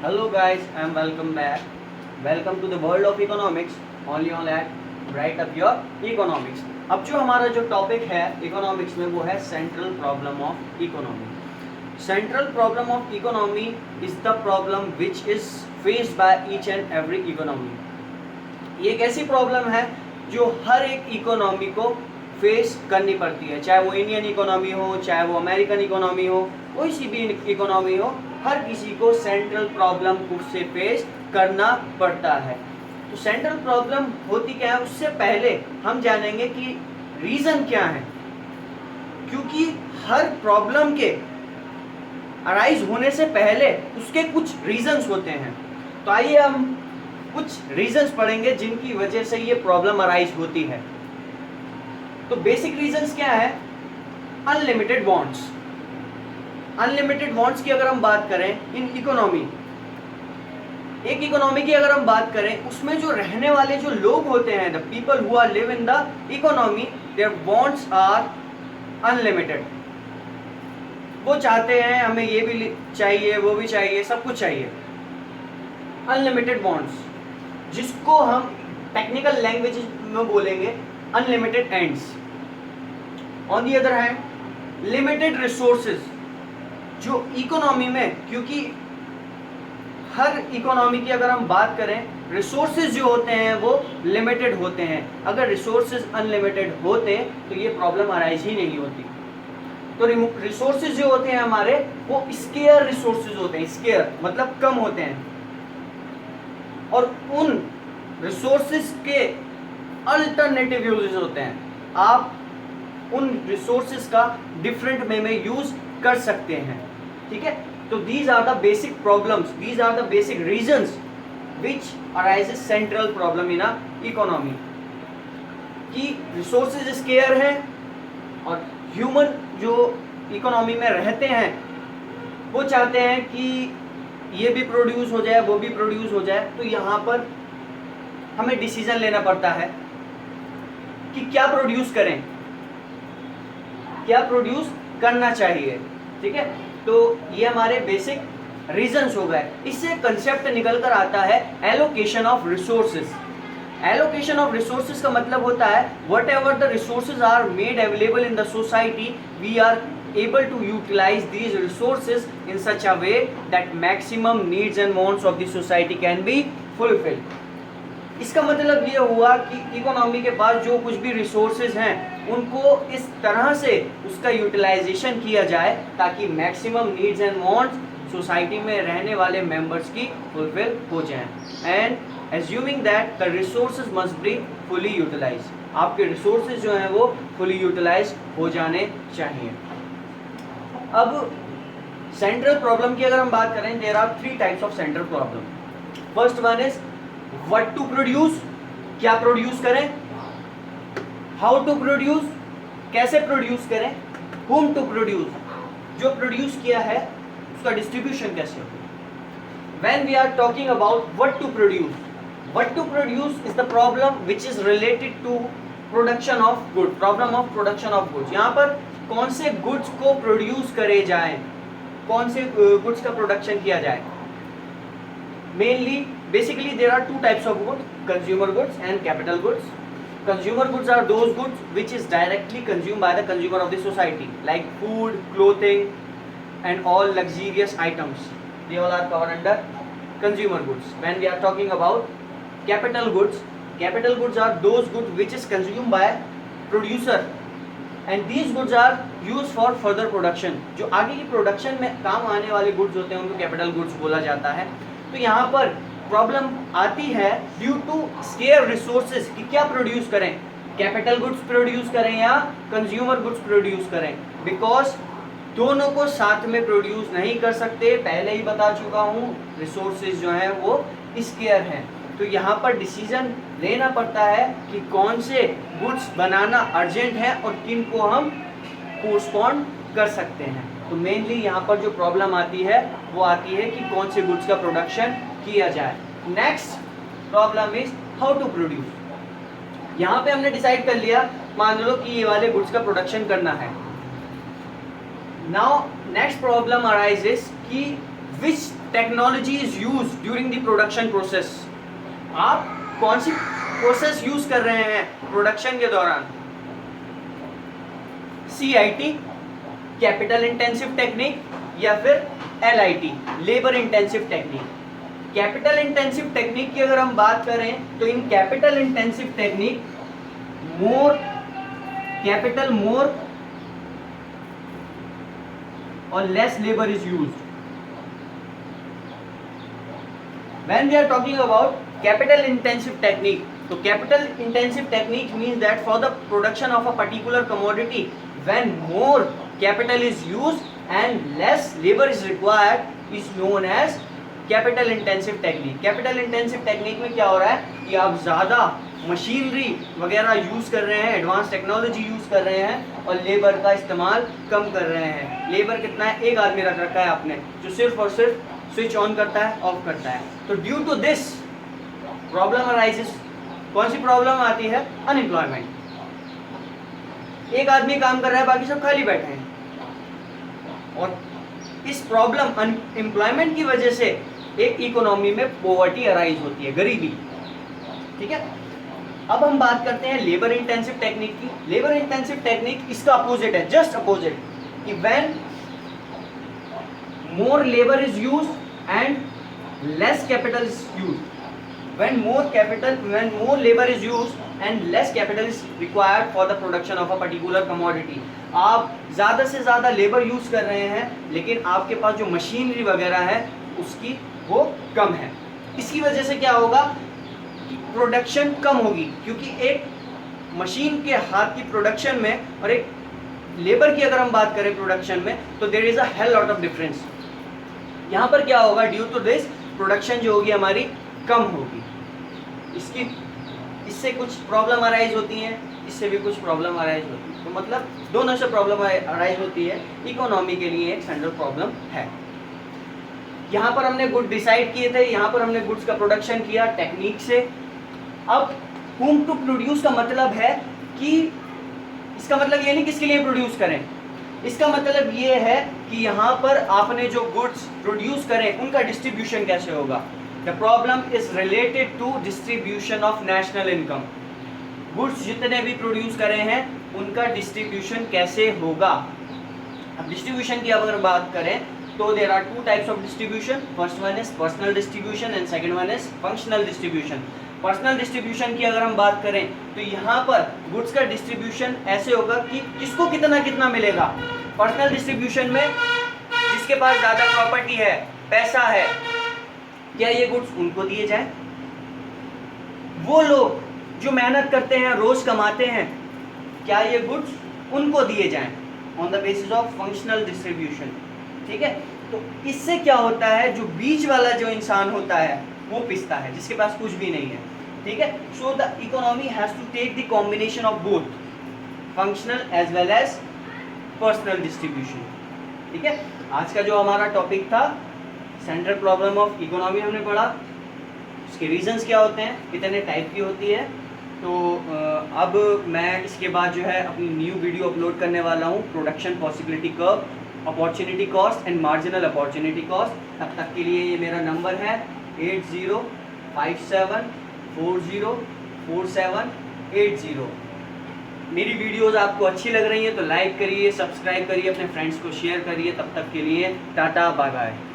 Hello guys, I'm welcome back. Welcome to the world of economics. Only on at Bright Up Your Economics. अब जो हमारा जो topic है economics में वो है central problem of economy. Central problem of economy is the problem which is faced by each and every economy. ये एक ऐसी प्रॉब्लम है जो हर एक इकोनॉमी को फेस करनी पड़ती है, चाहे वो इंडियन इकोनॉमी हो, चाहे वो अमेरिकन इकोनॉमी हो, कोई सी भी इकोनॉमी हो, हर किसी को सेंट्रल प्रॉब्लम से फेस करना पड़ता है. तो सेंट्रल प्रॉब्लम होती क्या है, उससे पहले हम जानेंगे कि रीजन क्या है, क्योंकि हर प्रॉब्लम के अराइज होने से पहले उसके कुछ रीजंस होते हैं. तो आइए हम कुछ रीजंस पढ़ेंगे जिनकी वजह से ये प्रॉब्लम अराइज होती है. तो बेसिक रीजंस क्या है? Unlimited wants. अनलिमिटेड वांट्स की अगर हम बात करें इन इकोनॉमी, एक इकोनॉमी की अगर हम बात करें, उसमें जो रहने वाले जो लोग होते हैं, the people who are live in the economy, their wants are unlimited. वो चाहते हैं हमें ये भी चाहिए, वो भी चाहिए, सब कुछ चाहिए. अनलिमिटेड वांट्स, जिसको हम टेक्निकल लैंग्वेज में बोलेंगे unlimited ends. On the other hand limited resources, जो इकोनॉमी में, क्योंकि हर इकोनॉमी की अगर हम बात करें, रिसोर्सेज जो होते हैं वो लिमिटेड होते हैं. अगर रिसोर्सेज अनलिमिटेड होते तो ये प्रॉब्लम अराइज ही नहीं होती. तो रिसोर्सेज जो होते हैं हमारे, वो स्केयर रिसोर्सेज होते हैं. स्केयर मतलब कम होते हैं, और उन रिसोर्सेज के अल्टरनेटिव यूजेस होते हैं. आप उन रिसोर्सेज का डिफरेंट वे में यूज कर सकते हैं. ठीक है. तो these are the basic problems, these are the basic reasons which arises central problem in a economy. कि रिसोर्सेज स्केयर है, और ह्यूमन जो इकोनॉमी में रहते हैं वो चाहते हैं कि ये भी प्रोड्यूस हो जाए, वो भी प्रोड्यूस हो जाए. तो यहाँ पर हमें डिसीजन लेना पड़ता है कि क्या प्रोड्यूस करें, क्या प्रोड्यूस करना चाहिए. ठीक है. तो ये हमारे बेसिक रीजंस हो गए. इससे कंसेप्ट निकल कर आता है allocation of resources. Allocation of resources का मतलब होता है whatever the resources are made available in the society, we are able to utilize these resources in such a way that maximum needs and wants of the society can be fulfilled. इसका मतलब ये हुआ कि economy के पास जो कुछ भी resources हैं उनको इस तरह से उसका यूटिलाइजेशन किया जाए ताकि maximum needs and wants society में रहने वाले मेंबर्स की फुलफिल हो जाएं. And assuming that the resources must be fully utilise. आपके रिसोर्सेज जो हैं वो फुली यूटिलाइज हो जाने चाहिए. अब सेंट्रल प्रॉब्लम की अगर हम बात करें, there are 3 types of central problem. First one is what to produce, क्या प्रोड्यूस करें. हाउ टू प्रोड्यूस, कैसे प्रोड्यूस करें. whom टू प्रोड्यूस, जो प्रोड्यूस किया है उसका डिस्ट्रीब्यूशन कैसे हो. When we are talking about what to produce, what to produce is the problem which is related to production of good. Problem of production of goods, यहाँ पर कौन से गुड्स को प्रोड्यूस करे जाएं, कौन से गुड्स का प्रोडक्शन किया जाए. Mainly basically there are 2 types of goods, consumer goods and capital goods. Consumer goods are those goods which is directly consumed by the consumer of the society, like food, clothing, and all luxurious items. They all are covered under consumer goods. When we are talking about capital goods are those goods which is consumed by producer, and these goods are used for further production. जो आगे की production में काम आने वाले goods होते हैं उनको कैपिटल गुड्स बोला जाता है. तो यहाँ पर प्रॉब्लम आती है ड्यू टू स्केयर रिसोर्सेज कि क्या प्रोड्यूस करें, कैपिटल गुड्स प्रोड्यूस करें या कंज्यूमर गुड्स प्रोड्यूस करें. बिकॉज दोनों को साथ में प्रोड्यूस नहीं कर सकते, पहले ही बता चुका हूँ, रिसोर्सेज जो हैं वो स्केयर हैं. तो यहाँ पर डिसीजन लेना पड़ता है कि कौन से गुड्स बनाना अर्जेंट है और किन को हम पोस्टपोन कर सकते हैं. तो मेनली यहाँ पर जो प्रॉब्लम आती है वो आती है कि कौन से गुड्स का प्रोडक्शन किया जाए. Next problem is how to produce. यहाँ पे हमने डिसाइड कर लिया, मान लो कि ये वाले गुड्स का प्रोडक्शन करना है. नाउ नेक्स्ट प्रॉब्लम अराइजेस कि विच technology is use during the production process. आप कौन सी प्रोसेस यूज कर रहे हैं प्रोडक्शन के दौरान? CIT कैपिटल इंटेंसिव टेक्निक या फिर LIT labour intensive technique. Capital intensive technique की अगर हम बात करें तो in capital intensive technique more capital more और less labour is used. When we are talking about capital intensive technique, so capital intensive technique means that for the production of a particular commodity, when more capital is used and less labor is required, is known as capital intensive technique. Capital intensive technique में क्या हो रहा है कि आप ज़्यादा machinery वगैरह use कर रहे हैं, एडवांस टेक्नोलॉजी यूज़ कर रहे हैं और लेबर का इस्तेमाल कम कर रहे हैं। लेबर कितना है? एक आदमी रख रखा है आपने जो सिर्फ और सिर्फ स्विच ऑन करता है, ऑफ करता है। तो due to this problem arises. कौन सी प्रॉब्लम आती है? अनएम्प्लॉयमेंट। एक आदमी काम कर रहा है, बाकी सब खाली बैठे हैं और इस प्रॉब्लम अनएम्प्लॉयमेंट की वजह से एक इकोनॉमी में पॉवर्टी अराइज होती है, गरीबी। ठीक है, अब हम बात करते हैं लेबर इंटेंसिव टेक्निक की। लेबर इंटेंसिव टेक्निक इसका अपोजिट है, जस्ट अपोजिट, कि when more labor is used and less capital is used। when more labor is used and less capital is required for the production of a particular commodity। आप ज़्यादा से ज़्यादा labour use कर रहे हैं लेकिन आपके पास जो मशीनरी वगैरह है उसकी वो कम है। इसकी वजह से क्या होगा? प्रोडक्शन कम होगी, क्योंकि एक मशीन के हाथ की प्रोडक्शन में और एक लेबर की अगर हम बात करें प्रोडक्शन में तो there is a hell lot of difference. यहाँ पर क्या होगा? ड्यू टू दिस प्रोडक्शन जो होगी हमारी कम होगी। इससे कुछ प्रॉब्लम अराइज होती हैं, इससे भी कुछ प्रॉब्लम अराइज होती है। तो मतलब दोनों से प्रॉब्लम अराइज होती है। इकोनॉमी के लिए एक सेंट्रल प्रॉब्लम है। यहाँ पर हमने गुड डिसाइड किए थे, यहाँ पर हमने गुड्स का प्रोडक्शन किया टेक्निक से। अब whom टू प्रोड्यूस का मतलब है कि इसका मतलब ये नहीं किसके लिए प्रोड्यूस करें, इसका मतलब ये है कि यहाँ पर आपने जो गुड्स प्रोड्यूस करें उनका डिस्ट्रीब्यूशन कैसे होगा। The problem is related to distribution of national income. Goods जितने भी प्रोड्यूस करें हैं उनका डिस्ट्रीब्यूशन कैसे होगा। अब डिस्ट्रीब्यूशन की अगर बात करें तो there are two types of distribution. First one is personal distribution and second one is functional distribution. Personal distribution की अगर हम बात करें तो यहाँ पर गुड्स का डिस्ट्रीब्यूशन ऐसे होगा कि किसको कितना कितना मिलेगा। पर्सनल डिस्ट्रीब्यूशन में जिसके पास ज़्यादा प्रॉपर्टी है, पैसा है, क्या ये गुड्स उनको दिए जाए? वो लोग जो मेहनत करते हैं, रोज कमाते हैं, क्या ये गुड्स उनको दिए जाएं? On the basis of functional distribution. ठीक है, तो इससे क्या होता है, जो बीच वाला जो इंसान होता है वो पिसता है, जिसके पास कुछ भी नहीं है। ठीक है, so the economy has to take the combination of both functional as well as personal distribution. ठीक है, आज का जो हमारा टॉपिक था सेंट्रल प्रॉब्लम ऑफ इकोनॉमी हमने पढ़ा, उसके रीजंस क्या होते हैं, कितने टाइप की होती है। तो अब मैं इसके बाद जो है अपनी न्यू वीडियो अपलोड करने वाला हूँ, production possibility curve, opportunity cost and marginal opportunity cost. तब तक के लिए ये मेरा नंबर है 8057404780। मेरी वीडियोस आपको अच्छी लग रही है तो लाइक करिए, सब्सक्राइब करिए, अपने फ्रेंड्स को शेयर करिए। तब तक के लिए टाटा बाय बाय।